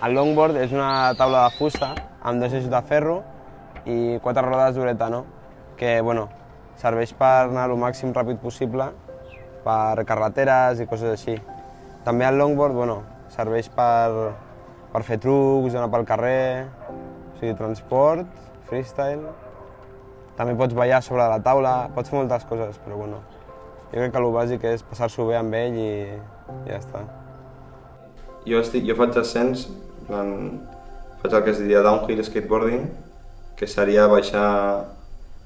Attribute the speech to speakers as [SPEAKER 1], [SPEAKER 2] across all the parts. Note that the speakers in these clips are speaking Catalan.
[SPEAKER 1] El longboard és una taula de fusta amb dos eixos de ferro i 4 rodes d'uretano que serveix per anar el màxim ràpid possible per carreteres i coses així. També el longboard serveix per fer trucs, anar pel carrer, o sigui, transport, freestyle. També pots ballar sobre la taula, pots fer moltes coses, però jo crec que el bàsic és passar-s'ho bé amb ell i ja està.
[SPEAKER 2] Jo faig ascens, faig el que es diria downhill skateboarding, que seria baixar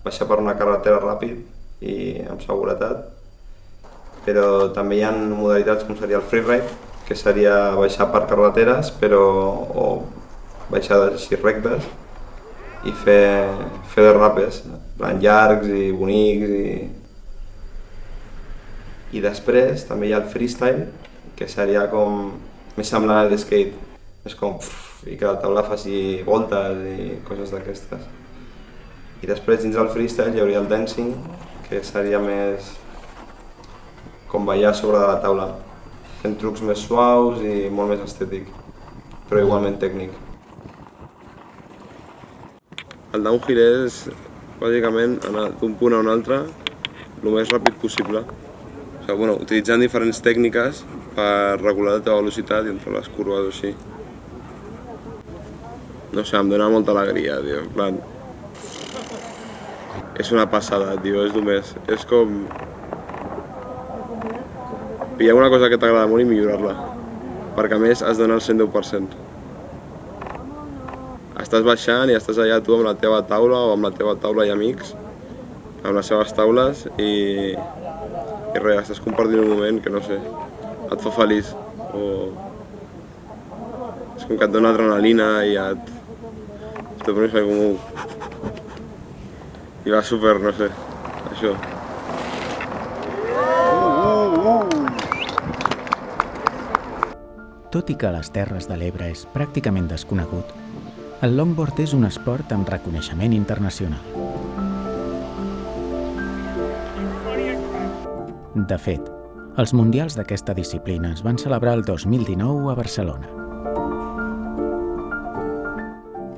[SPEAKER 2] per una carretera ràpid i amb seguretat. Però també hi ha modalitats com seria el freeride, que seria baixar per carreteres o baixades així rectes i fer derrapes, llargs i bonics. I després també hi ha el freestyle, que seria com més semblant al skate, és com i que la taula faci voltes i coses d'aquestes. I després dins del freestyle hi hauria el dancing, que seria més com ballar sobre la taula, fent trucs més suaus i molt més estètic, però igualment tècnic. El downhill és bàsicament anar d'un punt a un altre el més ràpid possible, utilitzant diferents tècniques per regular la teva velocitat entre les curves o així. No sé, em dona molta alegria, tio, en plan... És una passada, tio, és només... És com... pillar una cosa que t'agrada molt i millorar-la, perquè a més has d'anar al 110%. Estàs baixant i estàs allà tu amb la teva taula o amb la teva taula i amics, amb les seves taules i res, estàs compartint un moment que no sé, et fa feliç o... és com que et dona adrenalina i te pones com... i va super, no sé, això.
[SPEAKER 3] Tot i que a les Terres de l'Ebre és pràcticament desconegut, el longboard és un esport amb reconeixement internacional. De fet, els mundials d'aquesta disciplina es van celebrar el 2019 a Barcelona.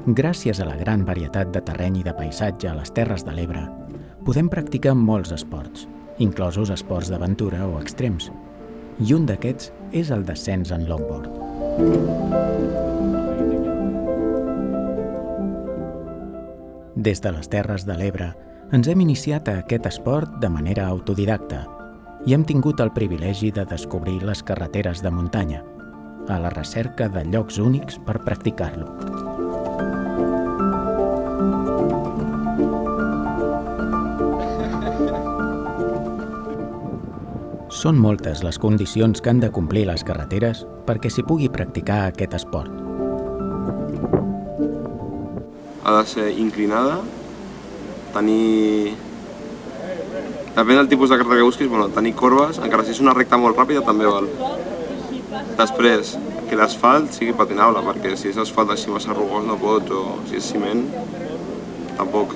[SPEAKER 3] Gràcies a la gran varietat de terreny i de paisatge a les Terres de l'Ebre, podem practicar molts esports, inclosos esports d'aventura o extrems, i un d'aquests és el descens en longboard. Des de les Terres de l'Ebre ens hem iniciat a aquest esport de manera autodidacta i hem tingut el privilegi de descobrir les carreteres de muntanya, a la recerca de llocs únics per practicar-lo. Són moltes les condicions que han de complir les carreteres perquè s'hi pugui practicar aquest esport.
[SPEAKER 2] Ha de ser inclinada, tenir... Depèn del tipus de carretera que busquis, tenir corbes, encara si és una recta molt ràpida també val. Després, que l'asfalt sigui patinable, perquè si és asfalt així massa rugós no pots, o si és ciment, tampoc.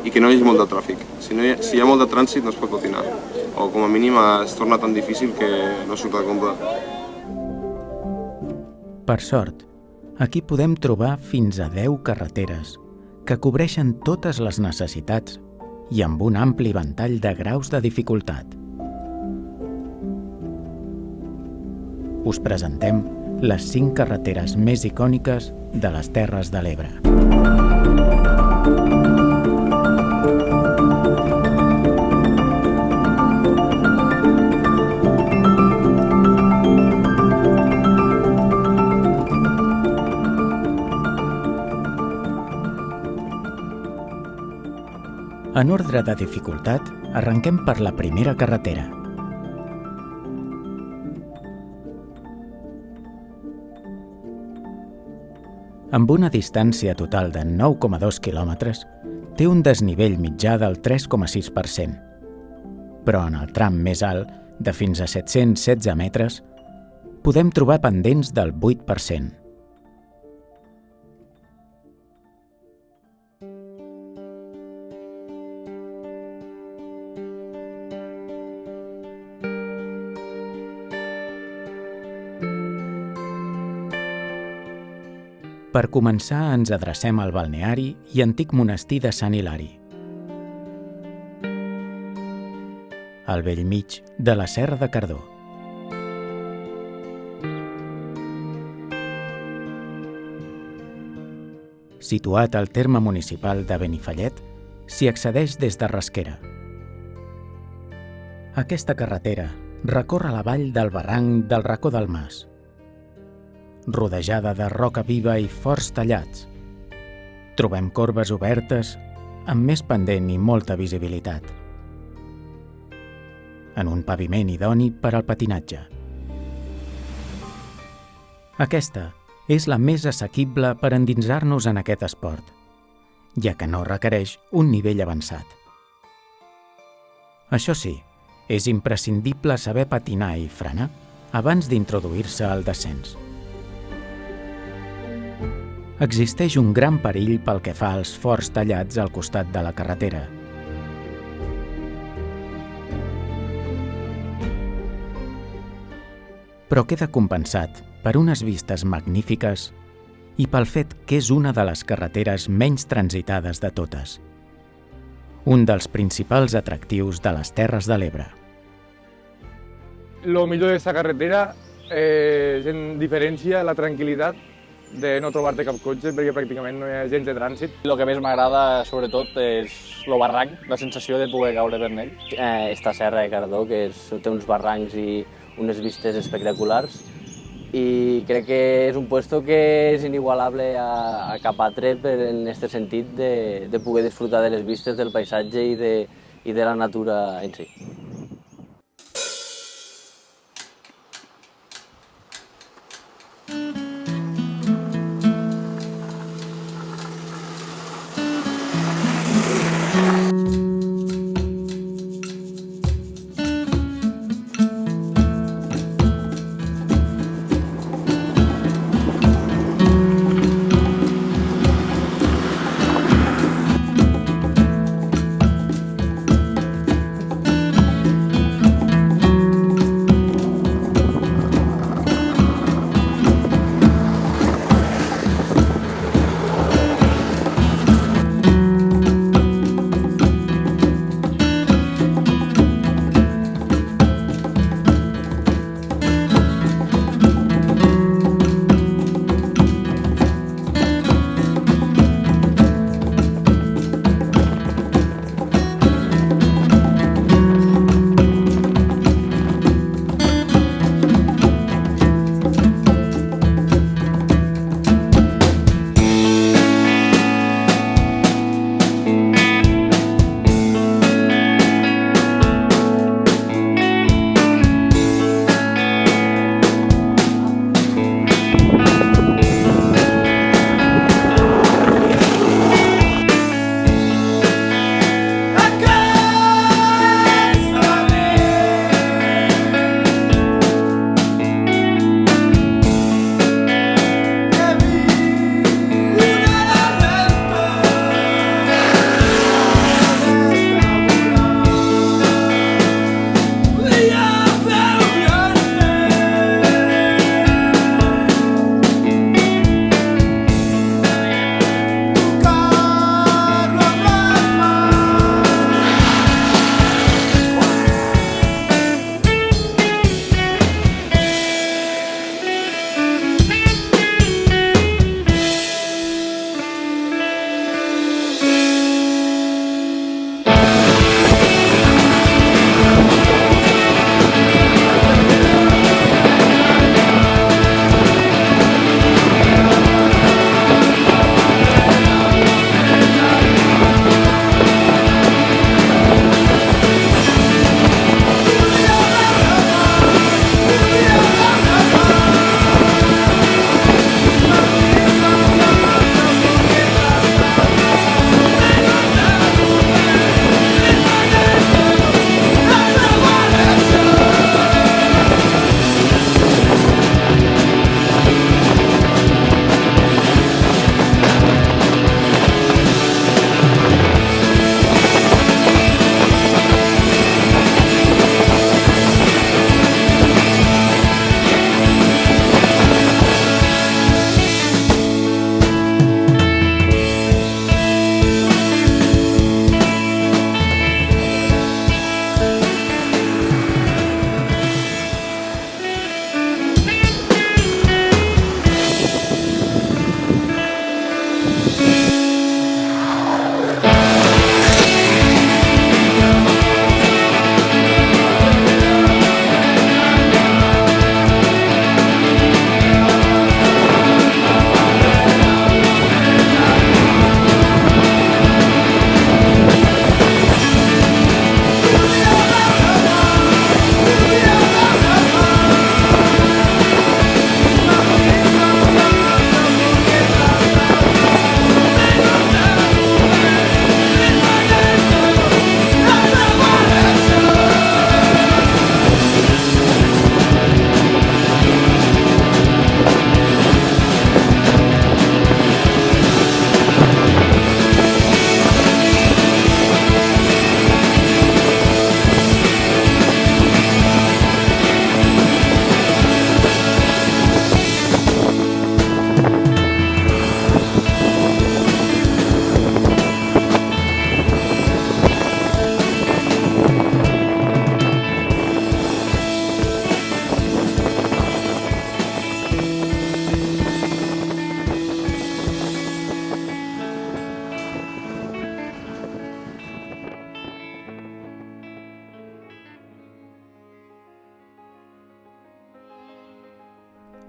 [SPEAKER 2] I que no hi hagi molt de tràfic. Si hi ha molt de trànsit no es pot patinar, o com a mínim es torna tan difícil que no surt de compte.
[SPEAKER 3] Per sort, aquí podem trobar fins a 10 carreteres que cobreixen totes les necessitats i amb un ampli ventall de graus de dificultat. Us presentem les 5 carreteres més icòniques de les Terres de l'Ebre. En ordre de dificultat, arrenquem per la primera carretera. Amb una distància total de 9,2 quilòmetres, té un desnivell mitjà del 3,6%. Però en el tram més alt, de fins a 716 metres, podem trobar pendents del 8%. Per començar, ens adrecem al balneari i antic monestir de Sant Hilari, al bell mig de la Serra de Cardó. Situat al terme municipal de Benifallet, s'hi accedeix des de Rasquera. Aquesta carretera recorre la vall del barranc del Racó del Mas, rodejada de roca viva i forts tallats. Trobem corbes obertes amb més pendent i molta visibilitat, en un paviment idoni per al patinatge. Aquesta és la més assequible per endinsar-nos en aquest esport, ja que no requereix un nivell avançat. Això sí, és imprescindible saber patinar i frenar abans d'introduir-se al descens. Existeix un gran perill pel que fa als forts tallats al costat de la carretera. Però queda compensat per unes vistes magnífiques i pel fet que és una de les carreteres menys transitades de totes. Un dels principals atractius de les Terres de l'Ebre.
[SPEAKER 4] Lo millor d'esta carretera és, en diferència, la tranquil·litat de no trobar-te cap cotxe, perquè pràcticament no hi ha gens de trànsit.
[SPEAKER 5] El que més m'agrada, sobretot, és el barranc, la sensació de poder caure per ell.
[SPEAKER 6] Esta Serra de Cardó, que té uns barrancs i unes vistes espectaculars, i crec que és un puesto que és inigualable a cap altre en aquest sentit de poder disfrutar de les vistes, del paisatge i de la natura en si.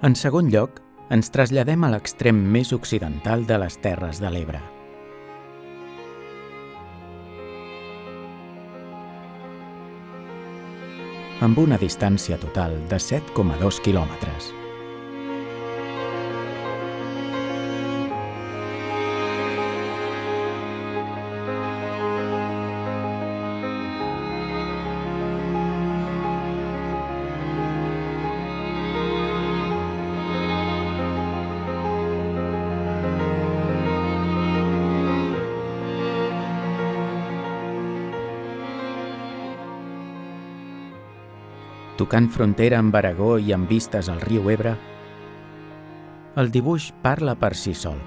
[SPEAKER 3] En segon lloc, ens traslladem a l'extrem més occidental de les Terres de l'Ebre. Amb una distància total de 7,2 quilòmetres. Tocant frontera amb Aragó i amb vistes al riu Ebre, el dibuix parla per si sol.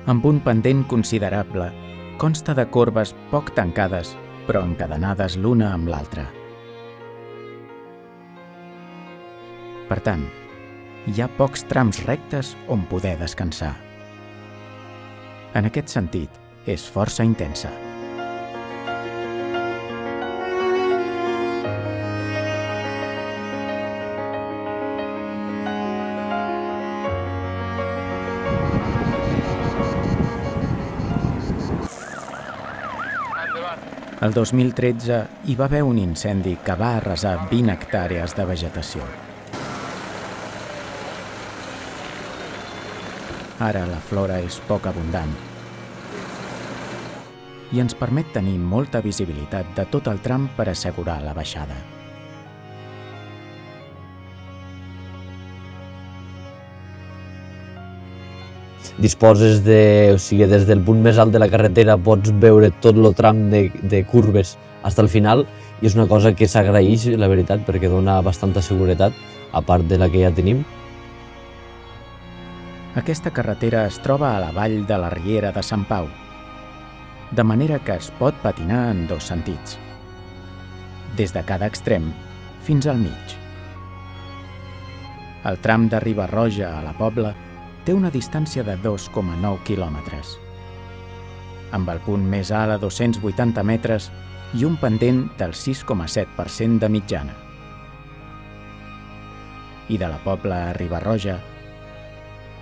[SPEAKER 3] Amb un pendent considerable, consta de corbes poc tancades, però encadenades l'una amb l'altra. Per tant, hi ha pocs trams rectes on poder descansar. En aquest sentit, és força intensa. El 2013 hi va haver un incendi que va arrasar 20 hectàrees de vegetació. Ara la flora és poc abundant i ens permet tenir molta visibilitat de tot el tram per assegurar la baixada.
[SPEAKER 7] Disposes des del punt més alt de la carretera pots veure tot el tram de curves fins al final i és una cosa que s'agraeix, la veritat, perquè dona bastanta seguretat, a part de la que ja tenim.
[SPEAKER 3] Aquesta carretera es troba a la vall de la Riera de Sant Pau, de manera que es pot patinar en dos sentits, des de cada extrem fins al mig. El tram de Riba-roja a la Pobla té una distància de 2,9 quilòmetres, amb el punt més alt a 280 metres i un pendent del 6,7% de mitjana. I de la Pobla a Riba-roja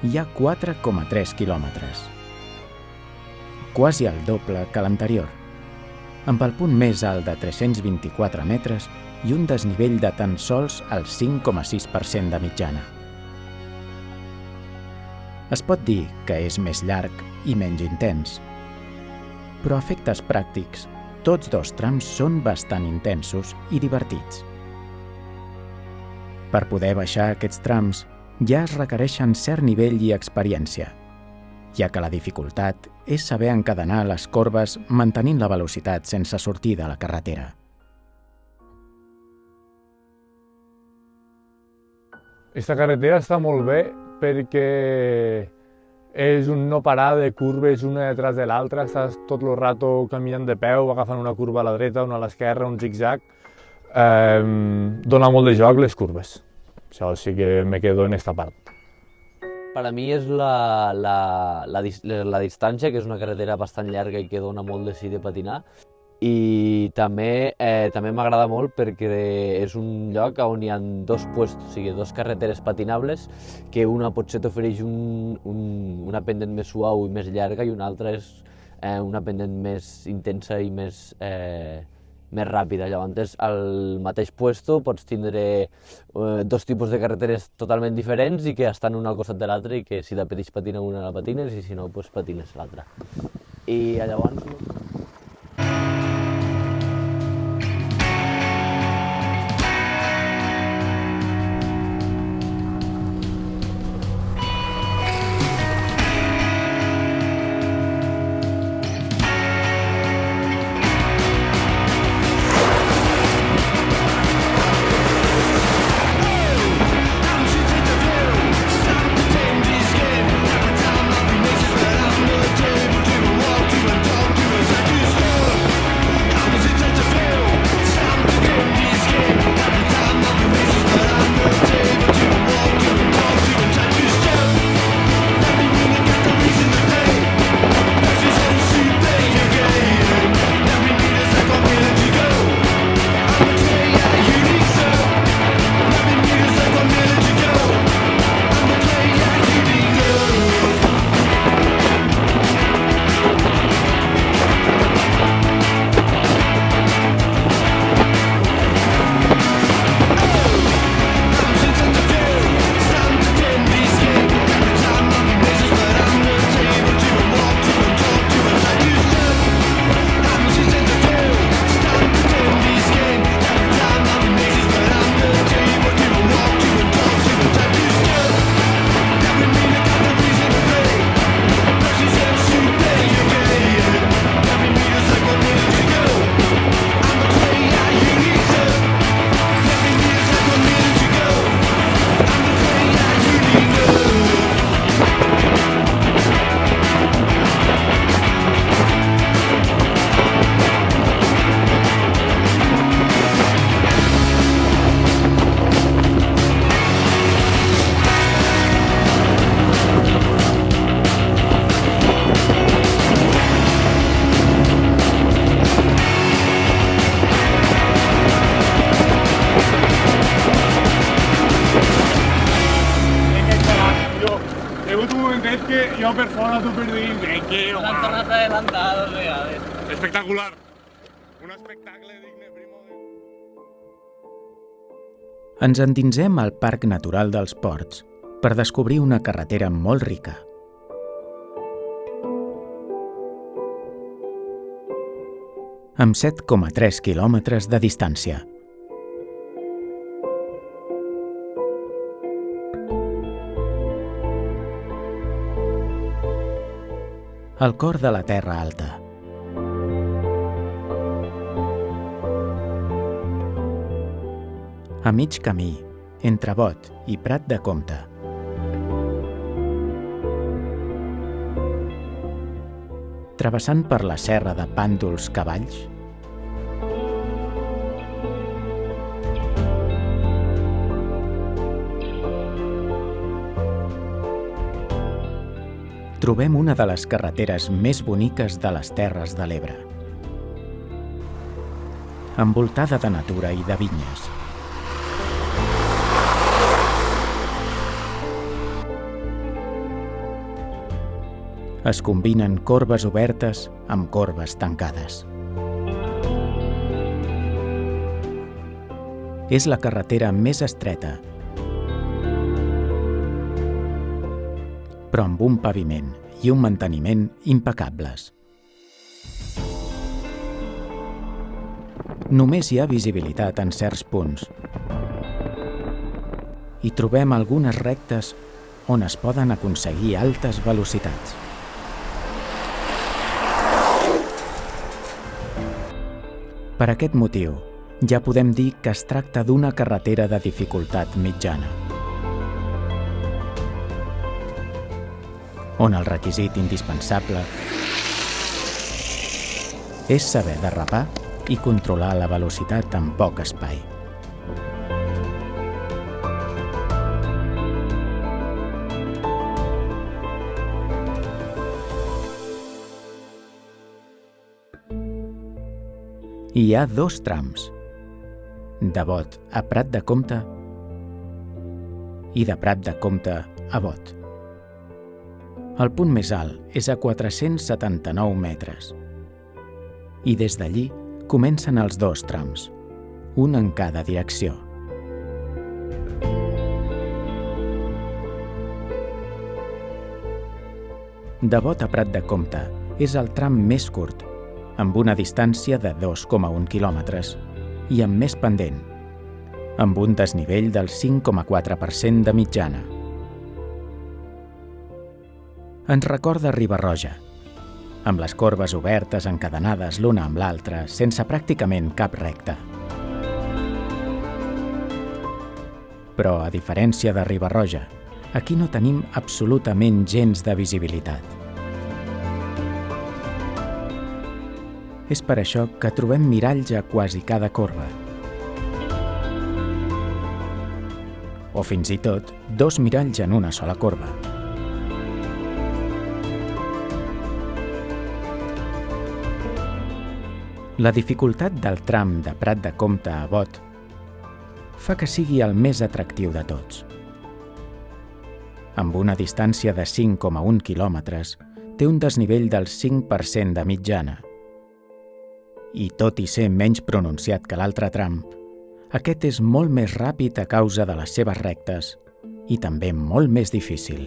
[SPEAKER 3] hi ha 4,3 quilòmetres, quasi el doble que l'anterior, amb el punt més alt de 324 metres i un desnivell de tan sols el 5,6% de mitjana. Es pot dir que és més llarg i menys intens, però a efectes pràctics, tots dos trams són bastant intensos i divertits. Per poder baixar aquests trams ja es requereixen cert nivell i experiència, ja que la dificultat és saber encadenar les corbes mantenint la velocitat sense sortir de la carretera.
[SPEAKER 4] Aquesta carretera està molt bé perquè és un no parar de curves una detrás de l'altra, estàs tot el rato caminant de peu, agafant una curva a la dreta, una a l'esquerra, un zig-zag. Dona molt de joc les curves. Això sí que me quedo en esta part.
[SPEAKER 7] Per a mi és la distància, que és una carretera bastant llarga i que dona molt de sí de patinar. I també m'agrada molt perquè és un lloc on hi ha dos puestos, o sigui, dos carreteres patinables, que una potser t'ofereix una pendent més suau i més llarga i una altra és una pendent més intensa i més ràpida. Llavors, al mateix puesto pots tindre dos tipus de carreteres totalment diferents i que estan una al costat de l'altra i que si t'apeteix patinar una la patines i si no, doncs patines l'altra. I llavors...
[SPEAKER 8] Time I'll be making, but I'm not able to walk to and talk to us.
[SPEAKER 4] per fora, tu per dins, tranquil,
[SPEAKER 6] L'han tornat a adelantar 2 vegades.
[SPEAKER 4] espectacular. Un espectacle digne, primo.
[SPEAKER 3] Ens endinsem al Parc Natural dels Ports per descobrir una carretera molt rica. Amb 7,3 quilòmetres de distància. Al cor de la Terra Alta. A mig camí, entre Bot i Prat de Comte. Travessant per la serra de Pàndols Cavalls, trobem una de les carreteres més boniques de les Terres de l'Ebre. Envoltada de natura i de vinyes. Es combinen corbes obertes amb corbes tancades. És la carretera més estreta, però amb un paviment i un manteniment impecables. Només hi ha visibilitat en certs punts. Hi trobem algunes rectes on es poden aconseguir altes velocitats. Per aquest motiu, ja podem dir que es tracta d'una carretera de dificultat mitjana, on el requisit indispensable és saber derrapar i controlar la velocitat en poc espai. Hi ha 2 trams, de Bot a Prat de Comte i de Prat de Comte a Bot. El punt més alt és a 479 metres i des d'allí comencen els 2 trams, un en cada direcció. De Bot a Prat de Comte és el tram més curt, amb una distància de 2,1 quilòmetres i amb més pendent, amb un desnivell del 5,4% de mitjana. Ens recorda Riba-roja, amb les corbes obertes encadenades l'una amb l'altra sense pràcticament cap recta. Però, a diferència de Riba-roja, aquí no tenim absolutament gens de visibilitat. És per això que trobem miralls a quasi cada corba. O fins i tot 2 miralls en una sola corba. La dificultat del tram de Prat de Comte a Bot fa que sigui el més atractiu de tots. Amb una distància de 5,1 quilòmetres, té un desnivell del 5% de mitjana. I tot i ser menys pronunciat que l'altre tram, aquest és molt més ràpid a causa de les seves rectes i també molt més difícil.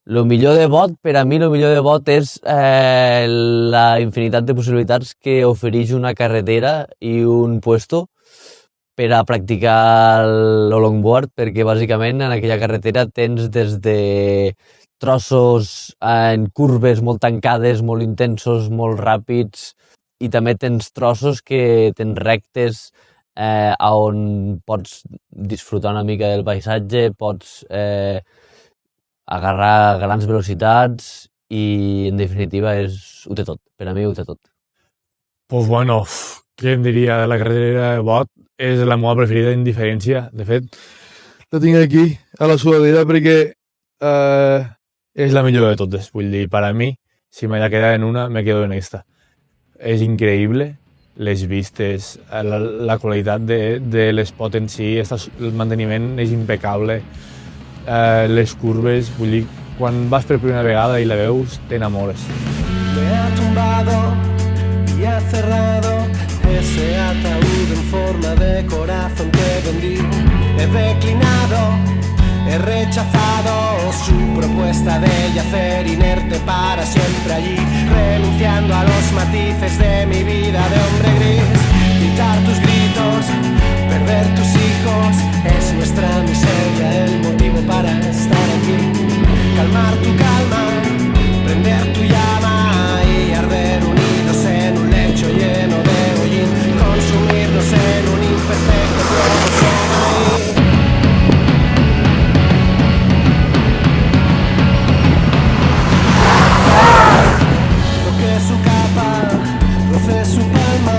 [SPEAKER 7] Lo millor de Bot, per a mi, lo millor de Bot és la infinitat de possibilitats que ofereix una carretera i un puesto per a practicar el longboard, perquè bàsicament en aquella carretera tens des de trossos en curves molt tancades, molt intensos, molt ràpids, i també tens trossos que tens rectes on pots disfrutar una mica del paisatge, pots agarrar grans velocitats i, en definitiva, ho té tot. Per a mi ho té tot.
[SPEAKER 4] Pues bueno, què em diria de la carretera de Bot? És la meva preferida en diferència. De fet, la tinc aquí a la sudadera perquè és la millor de totes. Vull dir, per a mi, si m'he de quedar en una, me quedo en esta. És increïble les vistes, la qualitat de l'espot en si, el manteniment és impecable, les curves, vull dir, quan vas per primera vegada i la veus, t'enamores.
[SPEAKER 8] Me ha tumbado y ha cerrado ese ataúd en forma de corazón que vendí. He declinado, he rechazado su propuesta de yacer inerte para siempre allí, renunciando a los matices de mi vida de hombre gris. Gritar tus gritos, perder tus hijos, es nuestra miseria el motivo para estar aquí. Calmar tu calma, prender tu llama y arder unidos en un lecho lleno de hollín, consumirnos en un imperfecto cromosoma ahí. Su capa, roce su palma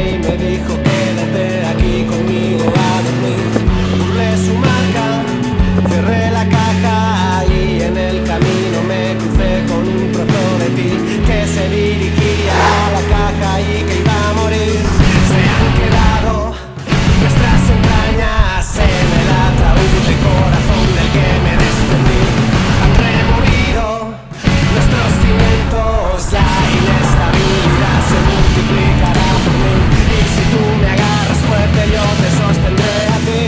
[SPEAKER 8] y me dijo quédate aquí conmigo a dormir. Burlé su marca, cerré la caja y en el camino me crucé con un trozo de ti que se dirigía a la caja y que iba a morir. Se han quedado nuestras entrañas en el ataúd de corazón del que me desprendí. Han removido nuestros cimientos, la inestabilidad se multiplicará por mí. Y si tú me agarras fuerte yo te sostendré a ti.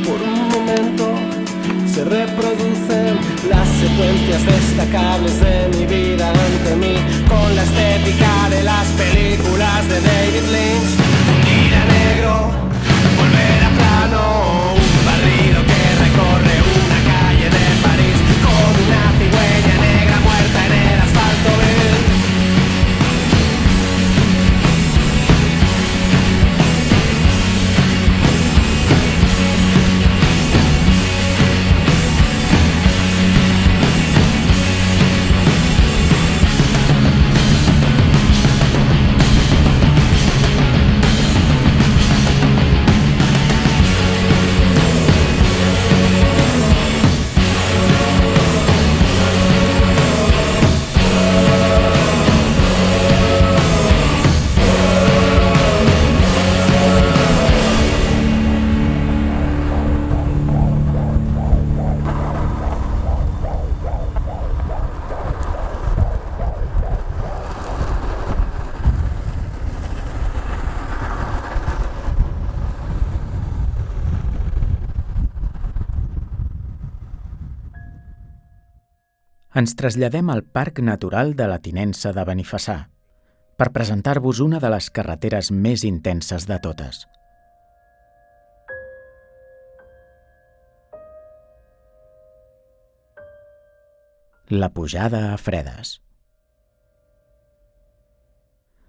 [SPEAKER 8] Por un momento se reproducen las secuencias destacables de mi vida ante mí, con la estética de las películas de David Lynch. Ir a negro, volver a plano, un barrido que recorre una calle de París, con una cigüeña negra muerta en el asfalto vil.
[SPEAKER 3] Ens traslladem al Parc Natural de la Tinença de Benifassà per presentar-vos una de les carreteres més intenses de totes. La pujada a Fredes.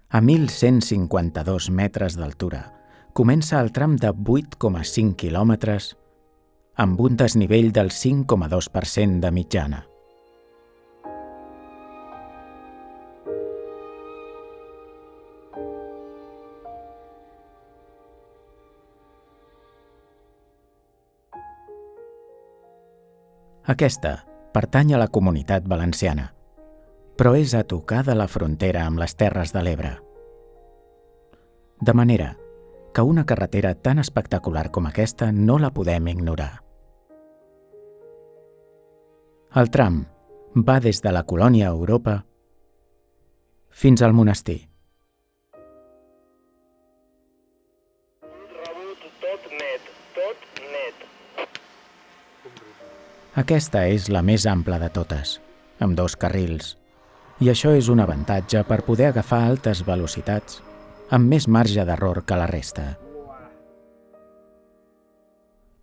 [SPEAKER 3] A 1.152 metres d'altura comença el tram de 8,5 quilòmetres amb un desnivell del 5,2% de mitjana. Aquesta pertany a la Comunitat Valenciana, però és a tocar de la frontera amb les Terres de l'Ebre. De manera que una carretera tan espectacular com aquesta no la podem ignorar. El tram va des de la colònia Europa fins al monestir. Aquesta és la més ampla de totes, amb 2 carrils, i això és un avantatge per poder agafar altes velocitats amb més marge d'error que la resta.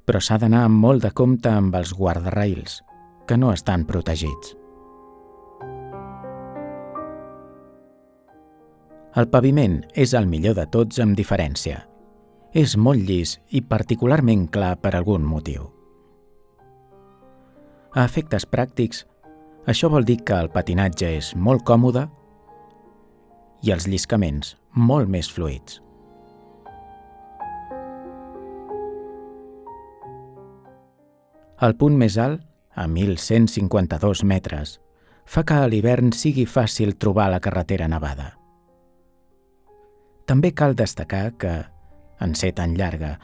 [SPEAKER 3] Però s'ha d'anar amb molt de compte amb els guardarraïls, que no estan protegits. El paviment és el millor de tots amb diferència. És molt llis i particularment clar per algun motiu. A efectes pràctics, Això vol dir que el patinatge és molt còmode i els lliscaments molt més fluids. El punt més alt, a 1.152 metres, fa que a l'hivern sigui fàcil trobar la carretera nevada. També cal destacar que, en ser tan llarga,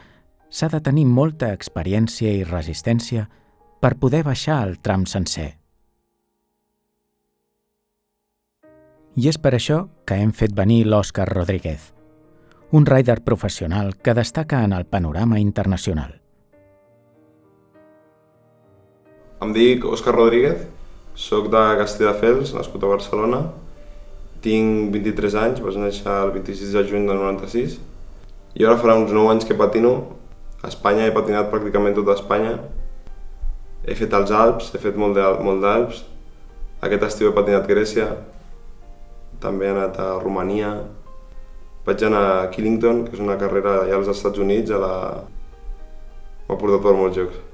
[SPEAKER 3] s'ha de tenir molta experiència i resistència per poder baixar el tram sencer. I és per això que hem fet venir l'Òscar Rodríguez, un rider professional que destaca en el panorama internacional.
[SPEAKER 2] Em dic Òscar Rodríguez, soc de Castelldefels, nascut a Barcelona. Tinc 23 anys, vaig néixer el 26 de juny del 96. I ara farà uns 9 anys que patino. A Espanya he patinat pràcticament tota Espanya. He fet els Alps, he fet molt d'Alps. Aquest estiu he patinat Grècia. També he anat a Romania. Vaig anar a Killington, que és una carrera allà als Estats Units. M'ha portat per molts jocs.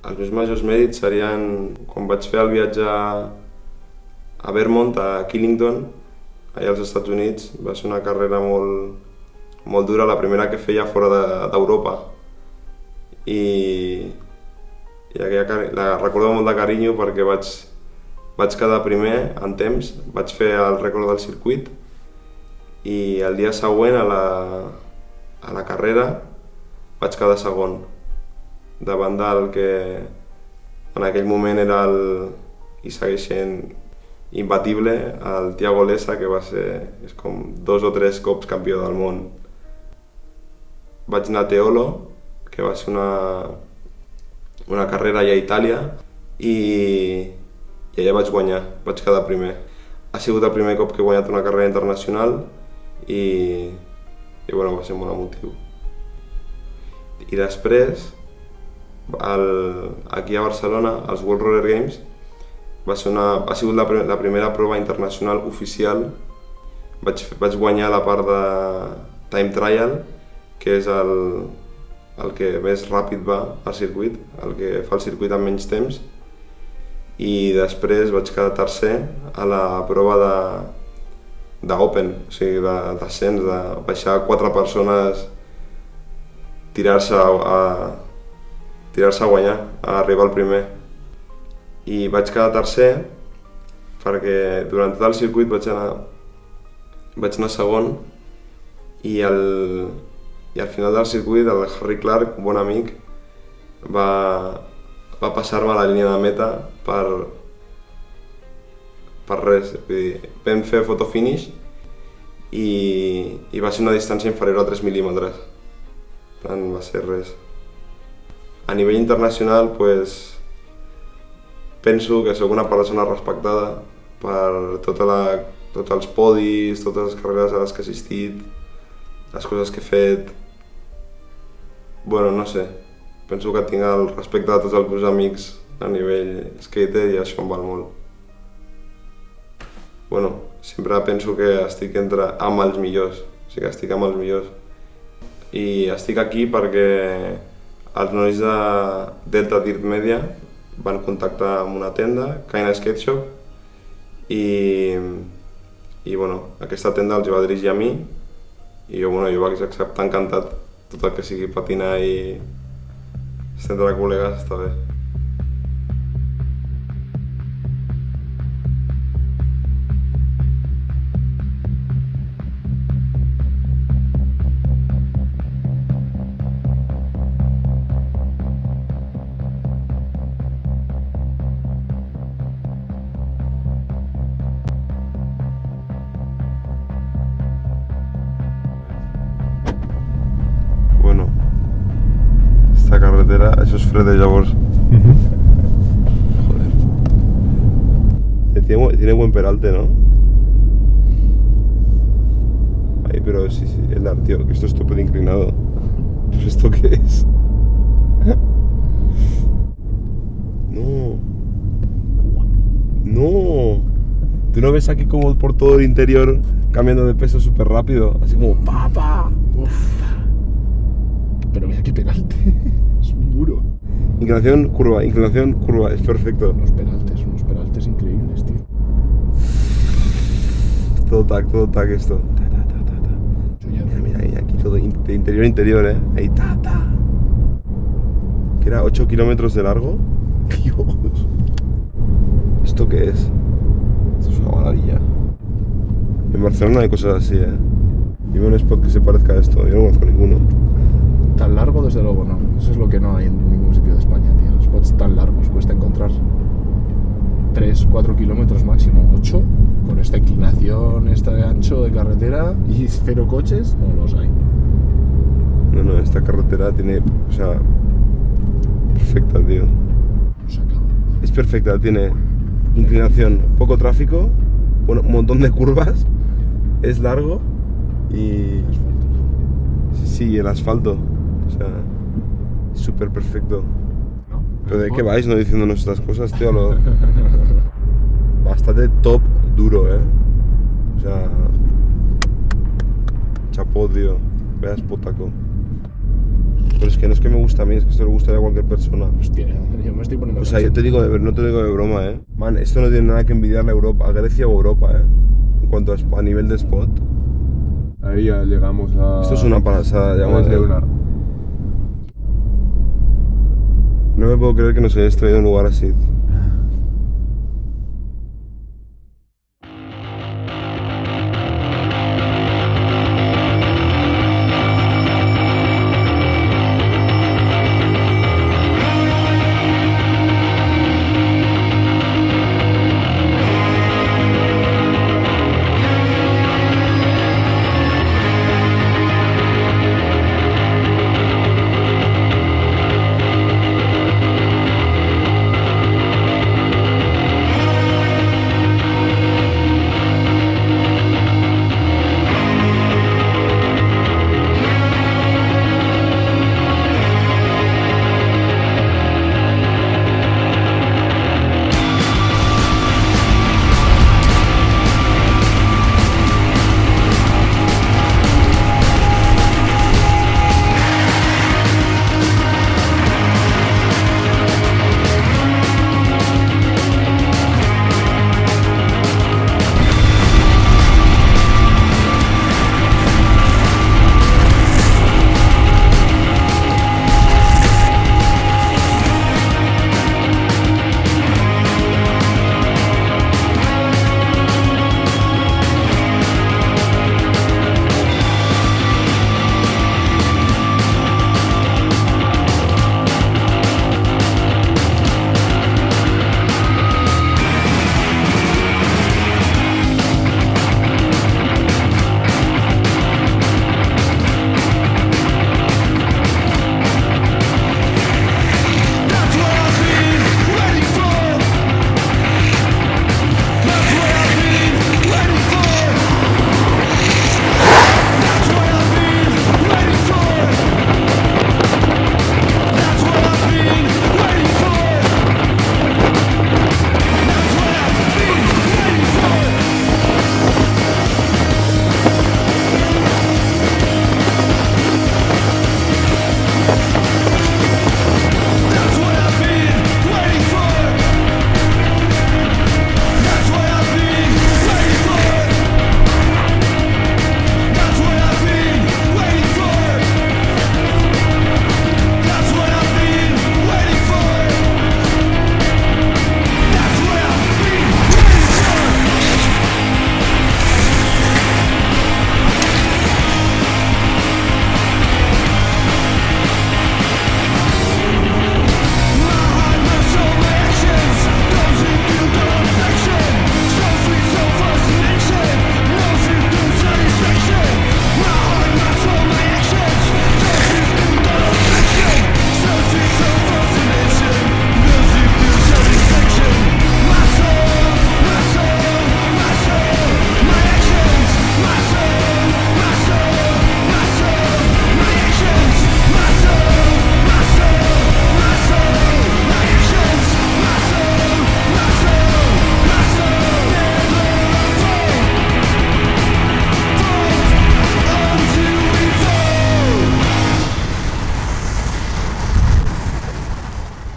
[SPEAKER 2] Els meus majors mèrits serien quan vaig fer el viatge a Vermont, a Killington, allà als Estats Units. Va ser una carrera molt dura, la primera que feia fora d'Europa. I la recordo molt de carinyo perquè vaig quedar primer en temps, vaig fer el rècord del circuit i el dia següent a la carrera vaig quedar segon, davant del que en aquell moment era i segueix sent imbatible, el Thiago Lessa, que és com 2 o 3 cops campió del món. Vaig anar a Teolo, que va ser una carrera allà a Itàlia, i allà vaig guanyar, vaig quedar primer. Ha sigut el primer cop que he guanyat una carrera internacional i bueno, va ser molt emotiu. I després, aquí a Barcelona, als World Roller Games, ha sigut la primera prova internacional oficial. Vaig guanyar la part de time trial, que és el que més ràpid va al circuit, el que fa el circuit en menys temps. I després vaig quedar tercer a la prova d'Open, o sigui, d'ascens, de baixar 4 persones, tirar-se a guanyar, a arribar al primer. I vaig quedar tercer perquè durant tot el circuit vaig anar segon i al final del circuit el Harry Clark, un bon amic, va passar-me a la línia de meta per res. Vull dir, vam fer fotofinish i va ser una distància inferior a 3 mil·límetres. Va ser res. A nivell internacional, penso que sóc una persona respectada per tots els podis, totes les carreres a les que he assistit, les coses que he fet. Bueno, no sé, penso que tinc el respecte de tots els meus amics a nivell skater i això em val molt. Bueno, sempre penso que estic amb els millors, o sigui que estic amb els millors. I estic aquí perquè els nois de Delta Dirt Media van contactar amb una tenda, Kaina Skate Shop, i bueno, aquesta tenda els va dirigir a mi i jo vaig acceptar encantat tot el que sigui patinar i estar entre col·legues, està bé. Això és fred, llavors. Joder. Tiene buen peralte, ¿no? Ay, pero sí, el dar, tío, que esto es súper inclinado. ¿Pero esto qué es? No. No. ¿Tú no ves aquí como por todo el interior cambiando de peso súper rápido? Así como ¡pa! Uf.
[SPEAKER 9] Pero mira qué peralte. Es un muro.
[SPEAKER 2] Inclinación, curva, es perfecto.
[SPEAKER 9] Unos peraltes increíbles, tío.
[SPEAKER 2] Todo tac esto. Mira, ahí, aquí todo de interior a interior, ahí, Que era 8 kilómetros de largo. Dios. ¿Esto qué es? Esto es una maravilla. En Barcelona hay cosas así, Dime un spot que se parezca a esto, yo no conozco ninguno.
[SPEAKER 9] Tan largo, desde luego, no. Eso es lo que no hay en ningún sitio de España, tío. Spots tan largos, cuesta encontrar. 3, 4 kilómetros máximo, 8. Con esta inclinación, este ancho de carretera y 0 coches, no los hay.
[SPEAKER 2] No, esta carretera tiene, o sea, perfecta, tío.
[SPEAKER 9] Se acaba.
[SPEAKER 2] Es perfecta, tiene inclinación, poco tráfico, bueno, un montón de curvas, es largo y... Sí, el asfalto, o sea, es súper perfecto.
[SPEAKER 9] ¿No?
[SPEAKER 2] ¿Pero de qué vais no diciéndonos estas cosas, tío? Bastante top duro, O sea... Chapó, tío. Veas potaco. Pero es que no es que me gusta a mí, es que esto le gustaría a cualquier persona.
[SPEAKER 9] Hostia, yo me estoy poniendo...
[SPEAKER 2] O sea, yo te digo no te digo de broma, Man, esto no tiene nada que envidiarle a Europa, a Grecia o Europa, En cuanto a nivel de spot.
[SPEAKER 10] Ahí ya llegamos a...
[SPEAKER 2] Esto es una pasada, ya más No me puedo creer que nos hayáis traído a un lugar así.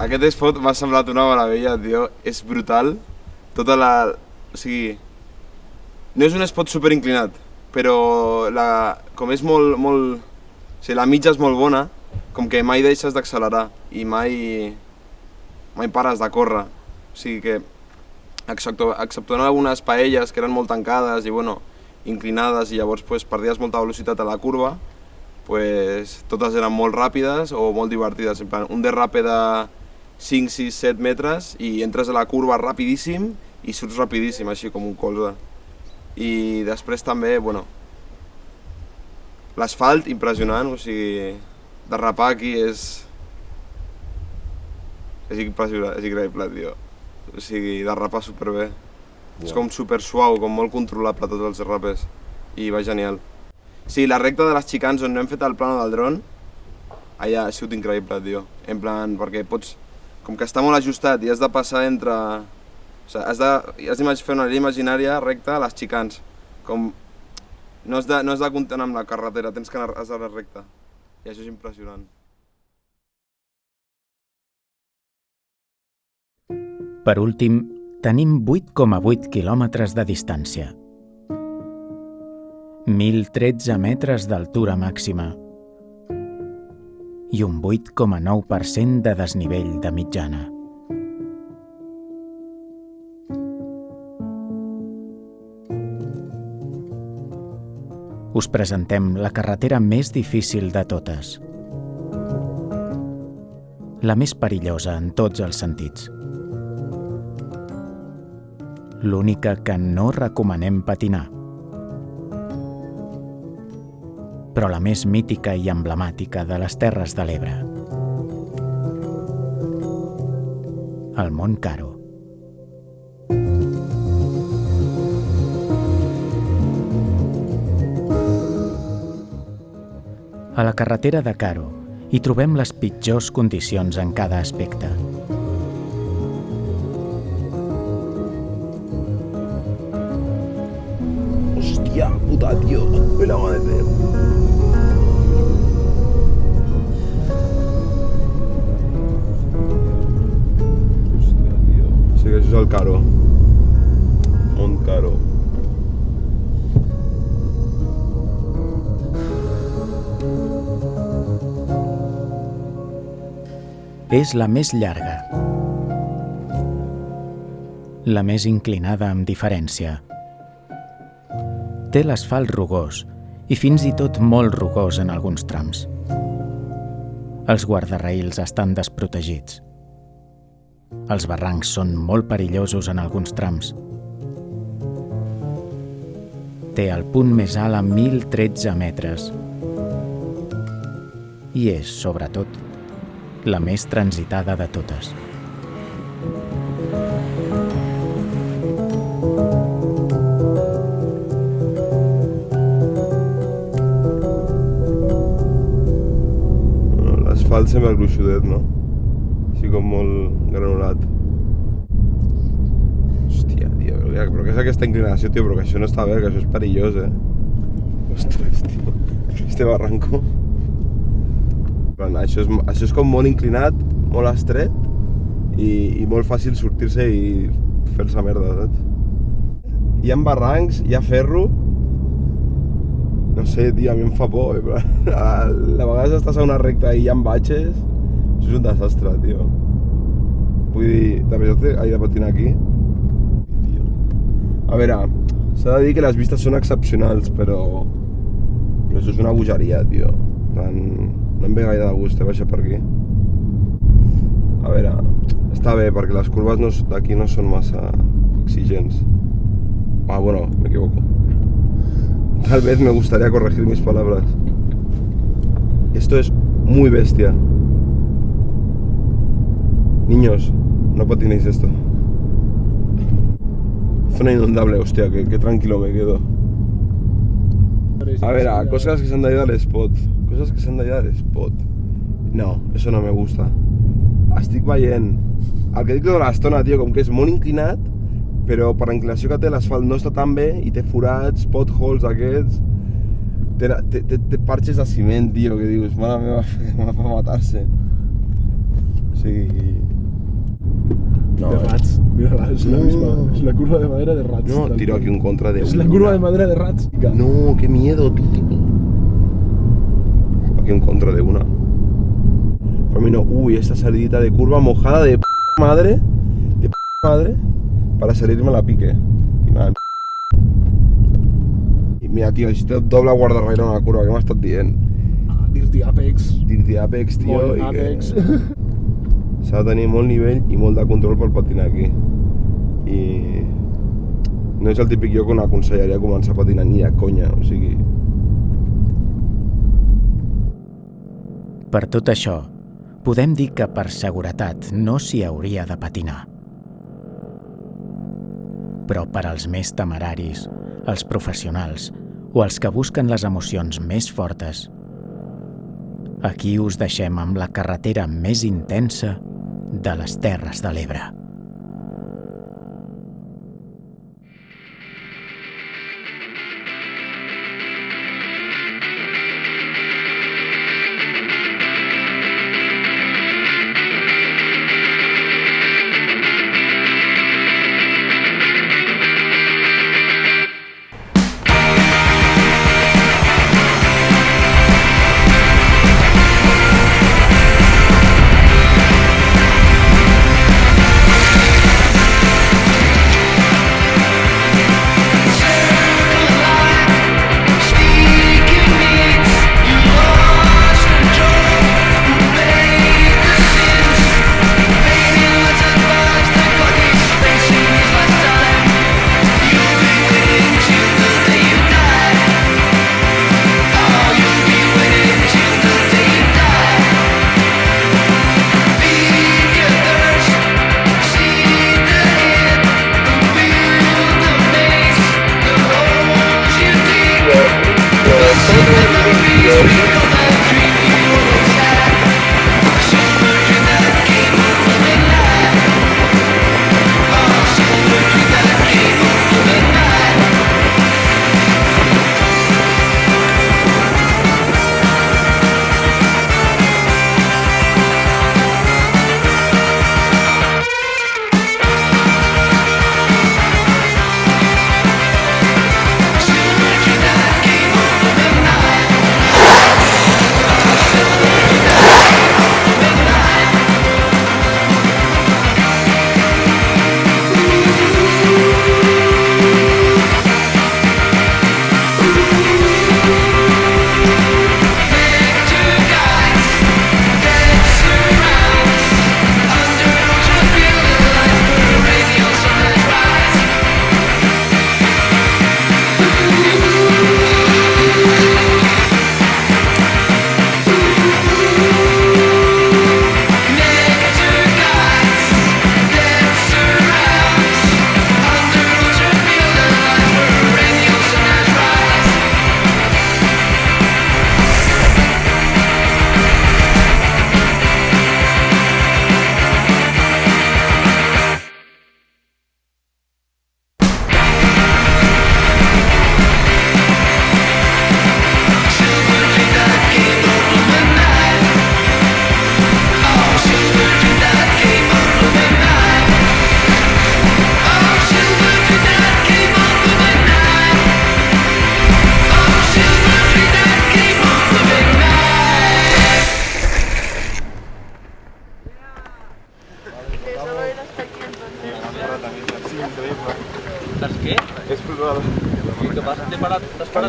[SPEAKER 2] Aquest spot m'ha semblat una meravella, tio. És brutal. Tota la... O sigui... No és un spot superinclinat, però com és molt... O sigui, la mitja és molt bona, com que mai deixes d'accelerar i mai pares de córrer. O sigui que, exceptuant algunes paelles que eren molt tancades i, bueno, inclinades, i llavors perdies molta velocitat a la curva, totes eren molt ràpides o molt divertides. En plan, un derrape de 5, 6, 7 metres i entres a la curva rapidíssim i surts rapidíssim, així com un colze. I després també, bueno, l'asfalt impressionant, o sigui, derrapar aquí és impressionant, és increïble, tio. O sigui, derrapar superbé. És com super suau, com molt controlable tots els derrapes. I va genial. Sí, la recta de les xicans on no hem fet el plano del dron, allà ha sigut increïble, tio. En plan, perquè pots... Com que està molt ajustat i has de passar entre... O sigui, has de fer una línia imaginària recta a les xicans. Com... No has de comptar amb la carretera, has d'anar recte. I això és impressionant.
[SPEAKER 3] Per últim, tenim 8,8 quilòmetres de distància. 1.013 metres d'altura màxima i un 8,9% de desnivell de mitjana. Us presentem la carretera més difícil de totes. La més perillosa en tots els sentits. L'única que no recomanem patinar. Però la més mítica i emblemàtica de les Terres de l'Ebre. El Mont Caro. A la carretera de Caro hi trobem les pitjors condicions en cada aspecte.
[SPEAKER 1] Hòstia puta, tio! Ui, la mare de Déu!
[SPEAKER 2] Hòstia, tio. Sí que això és el Caro. Mont Caro.
[SPEAKER 3] És la més llarga. La més inclinada amb diferència. Té l'asfalt rugós i fins i tot molt rugós en alguns trams. Els guardarraïls estan desprotegits. Els barrancs són molt perillosos en alguns trams. Té el punt més alt a 1.013 metres. I és, sobretot, la més transitada de totes.
[SPEAKER 2] L'asfalt sembla gruixudet, no? Així com molt granulat. Hòstia, tio, però què és aquesta inclinació, tio? Però que això no està bé, que això és perillós, Ostres, tio, este barranco. Això és com molt inclinat, molt estret i molt fàcil sortir-se i fer-se merda, saps? Hi ha barrancs, hi ha ferro... No sé, tio, a mi em fa por, però a vegades estàs a una recta i hi ha batxes, això és un desastre, tio. Vull dir, de veritat he de patinar aquí? A veure, s'ha de dir que les vistes són excepcionals, però això és una bogeria, tio. No em ve gaire de gust baixar per aquí. A veure, està bé perquè les curves d'aquí no són massa exigents. Bueno, me equivoco. Tal vez me gustaría corregir mis palabras. Esto es muy bestia. Niños, no patinéis esto. Zona inundable, hostia, qué tranquilo me quedo. A ver, cosas que se han de ir al spot. Cosas que se han de ir al spot. No, eso no me gusta. Estic veient el que dic tota l'estona, tio, com que és molt inclinat, però per la inclinació que té l'asfalt no està tan bé i té forats, potholes aquests. Té parxes de ciment, tio, que dius, mare meva, que va matar-se.
[SPEAKER 10] sigui...
[SPEAKER 9] De rats. Mira, es la misma. Es la curva de madera de rats.
[SPEAKER 10] No, tiro aquí un contra de
[SPEAKER 9] Es la curva de madera de rats.
[SPEAKER 10] No, qué miedo, tío. Aquí un contra de una. Pero mira, uy, esta salidita de curva mojada de madre. De madre. Para salirme a la pique. Y nada. Y mira, tío, si te doble guardarrere en la curva, què m'has estat dient?
[SPEAKER 9] Dirty Apex.
[SPEAKER 10] Dirty Apex, tio.
[SPEAKER 9] Molt Apex.
[SPEAKER 10] S'ha de tenir molt nivell i molt de control per patinar aquí. I no és el típic lloc on aconsellaria començar a patinar ni de conya, o sigui...
[SPEAKER 3] Per tot això, podem dir que per seguretat no s'hi hauria de patinar. Però per als més temeraris, els professionals o els que busquen les emocions més fortes, aquí us deixem amb la carretera més intensa de les Terres de l'Ebre.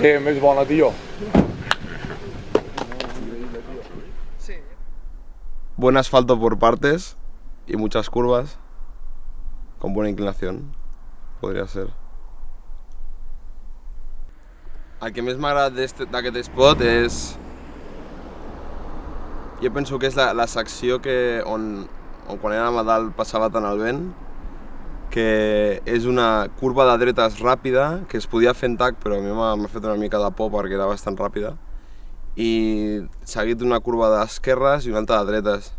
[SPEAKER 4] Més bona, tio.
[SPEAKER 2] Buen asfalto por partes y muchas curvas con buena inclinación, podria ser. El que més m'ha agradat d'aquest spot és... Jo penso que és la secció on quan érem a dalt passava tant el vent, que és una curva de dretes ràpida, que es podia fer en tac, però a mi m'ha fet una mica de por perquè era bastant ràpida, i seguit d'una curva d'esquerres i una altra de dretes.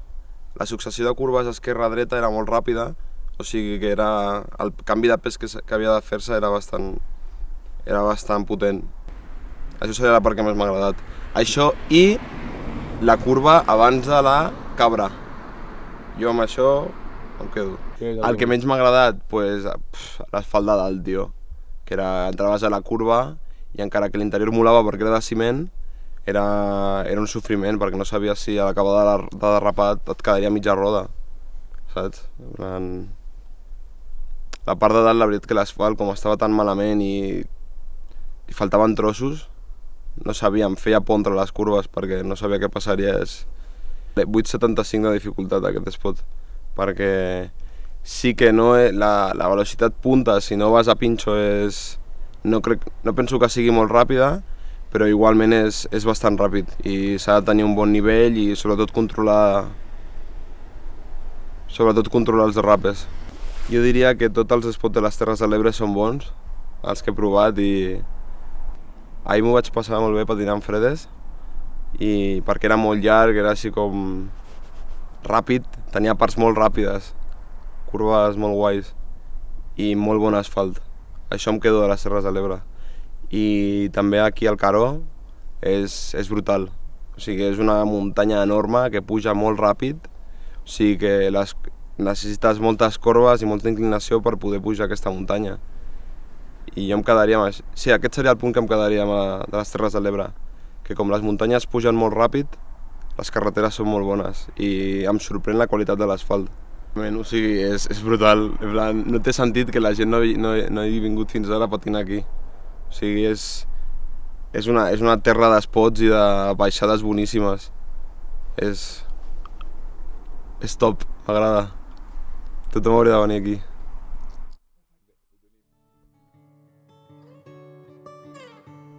[SPEAKER 2] La successió de curves esquerra-dreta era molt ràpida, o sigui que el canvi de pes que havia de fer-se era bastant potent. Això seria la part que més m'ha agradat. Això i la curva abans de la cabra.
[SPEAKER 10] Jo amb això em quedo. El que menys m'ha agradat, pues, l'asfalt de dalt, tio. Que era, entraves a la curva i encara que l'interior molava perquè era de ciment, era un sofriment, perquè no sabies si a l'acabada de derrapat et quedaria mitja roda, saps? La part de dalt, la veritat que l'asfalt, com estava tan malament i faltaven trossos, no sabia, em feia por entre les curves perquè no sabia què passaria. És 8,75 de dificultat aquest spot, perquè sí que no la velocitat punta, si no vas a pinxo, no penso que sigui molt ràpida, però igualment és bastant ràpid i s'ha de tenir un bon nivell i sobretot controlar els derrapes. Jo diria que tots els spots de les Terres de l'Ebre són bons, els que he provat, i ahir m'ho vaig passar molt bé patinant fredes, i perquè era molt llarg, era així com ràpid, tenia parts molt ràpides, curves molt guais i molt bon asfalt. Això em quedo de les Terres de l'Ebre. I també aquí al Caró és brutal. O sigui, és una muntanya enorme que puja molt ràpid, o sigui que necessites moltes corbes i molta inclinació per poder pujar aquesta muntanya. I jo em quedaria amb això. Sí, aquest seria el punt que em quedaria de les Terres de l'Ebre, que com les muntanyes pugen molt ràpid, les carreteres són molt bones i em sorprèn la qualitat de l'asfalt. O sigui, és brutal. En plan, no té sentit que la gent no hagi vingut fins ara a patinar aquí. O sigui, és una terra d'espots i de baixades boníssimes. És top, m'agrada. Tothom hauria de venir aquí.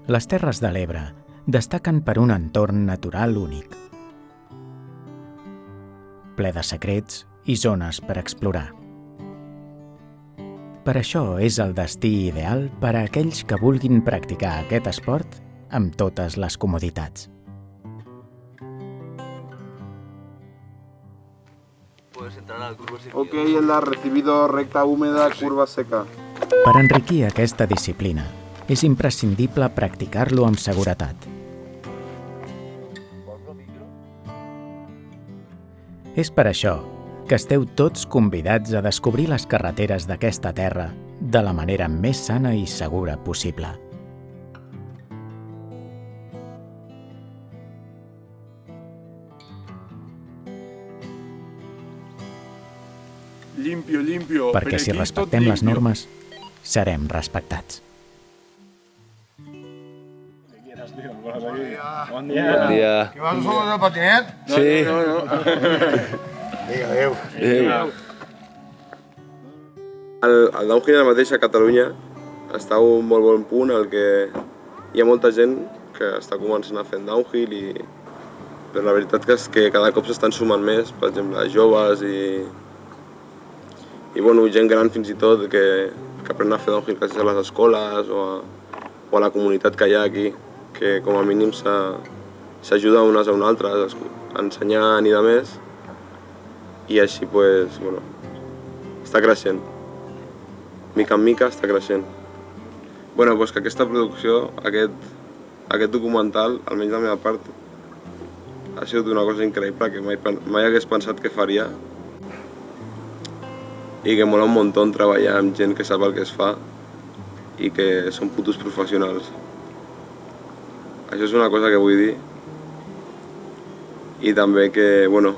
[SPEAKER 3] Les Terres de l'Ebre destaquen per un entorn natural únic, ple de secrets i zones per explorar. Per això és el destí ideal per a aquells que vulguin practicar aquest esport amb totes les comoditats.
[SPEAKER 10] Ok, Elda, recibido recta húmeda, curva seca.
[SPEAKER 3] Per enriquir aquesta disciplina, és imprescindible practicar-lo amb seguretat. És per això que esteu tots convidats a descobrir les carreteres d'aquesta terra de la manera més sana i segura possible.
[SPEAKER 9] Limpio.
[SPEAKER 3] Perquè si respectem les normes, serem respectats.
[SPEAKER 11] Bon dia.
[SPEAKER 12] Que vas a sols el patinet?
[SPEAKER 11] Sí.
[SPEAKER 12] No. Adéu.
[SPEAKER 10] El downhill ara mateix a Catalunya està a un molt bon punt, el que hi ha molta gent que està començant a fer downhill, però la veritat és que cada cop s'estan sumant més, per exemple, joves i bueno, gent gran fins i tot que aprenen a fer downhill gràcies a les escoles o a la comunitat que hi ha aquí, que com a mínim s'ajuda unes a unes altres, ensenyant i de més, i així pues, bueno, està creixent. Mica en mica està creixent. Bueno, pues que aquesta producció, aquest documental, almenys de la meva part, ha sigut una cosa increïble que mai hagués pensat que faria, i que mola un muntó treballar amb gent que sap el que es fa i que són putos professionals. Això és una cosa que vull dir. I també que, bueno,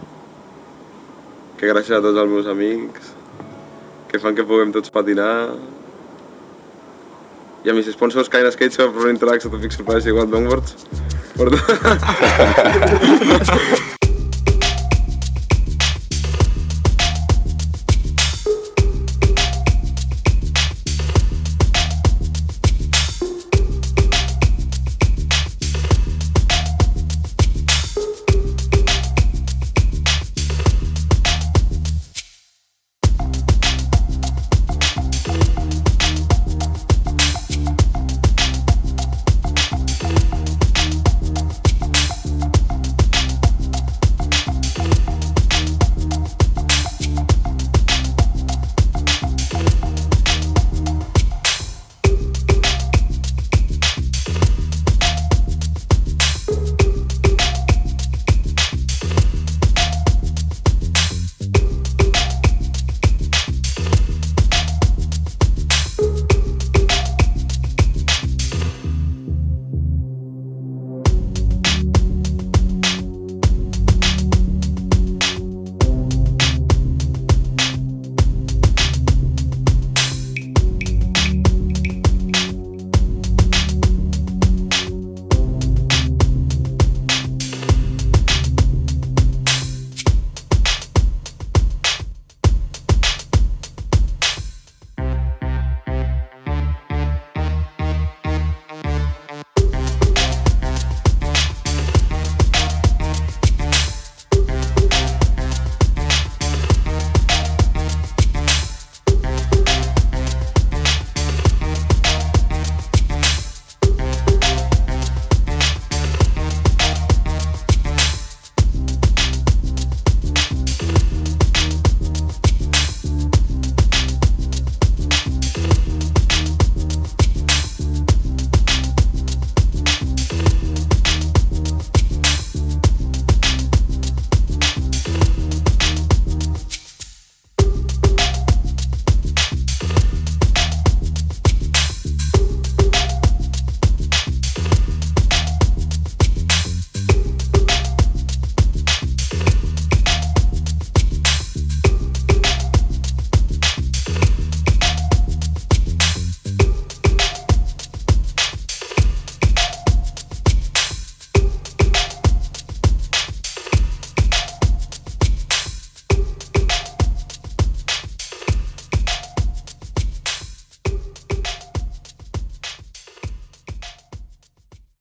[SPEAKER 10] que gràcies a tots els meus amics que fan que puguem tots patinar, i a mis sponsors Kind Skate Shop, Running Tracks, Autofix Surprise i Wild Longboards.